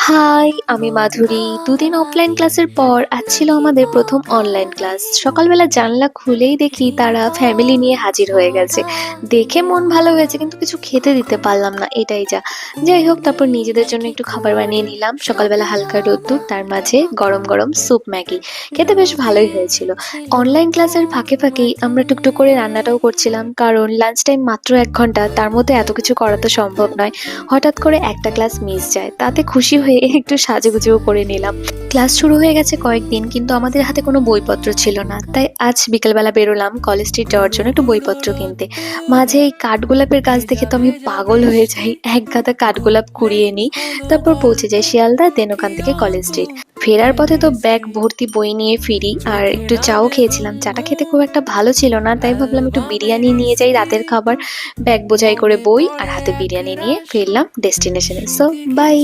High, আমি মাধুরী। দুদিন offline ক্লাসের পর আজ ছিল আমাদের প্রথম অনলাইন ক্লাস। সকালবেলা জানলা খুলেই দেখি তারা ফ্যামিলি নিয়ে হাজির হয়ে গেছে। দেখে মন ভালো হয়েছে, কিন্তু কিছু খেতে দিতে পারলাম না, এটাই যা। যাই হোক, তারপর নিজেদের জন্য একটু খাবার বানিয়ে নিলাম। সকালবেলা হালকা রোদ্দুর, তার মাঝে গরম গরম স্যুপ ম্যাগি। খেতে বেশ ভালোই হয়েছিল। অনলাইন ক্লাসের ফাঁকে ফাঁকেই আমরা টুকটুক করে রান্নাটাও করছিলাম, কারণ লাঞ্চ টাইম মাত্র 1 ঘন্টা, তার মধ্যে এত কিছু করা তো সম্ভব নয়। হঠাৎ করে একটা ক্লাস মিস যায়, তাতে খুশি হয়ে একটু সাজুগুজুও করে নিলাম। ক্লাস শুরু হয়ে গেছে কয়েকদিন, কিন্তু আমাদের হাতে কোনো বইপত্র ছিল না, তাই আজ বিকেলবেলা বেরোলাম কলেজ স্ট্রিট যাওয়ার জন্য একটু বইপত্র কিনতে। মাঝে এই কাঠগোলাপের গাছ দেখে তো আমি পাগল হয়ে যাই, এক গাদা কাঠগোলাপ কুড়িয়ে নিই। তারপর পৌঁছে যাই শিয়ালদা, দেন ওখান থেকে কলেজ স্ট্রিট। ফেরার পথে তো ব্যাগ ভর্তি বই নিয়ে ফিরি, আর একটু চাও খেয়েছিলাম। চাটা খেতে খুব একটা ভালো ছিল না, তাই ভাবলাম একটু বিরিয়ানি নিয়ে যাই রাতের খাবার। ব্যাগ বোঝাই করে বই আর হাতে বিরিয়ানি নিয়ে ফিরলাম ডেস্টিনেশনে। So by.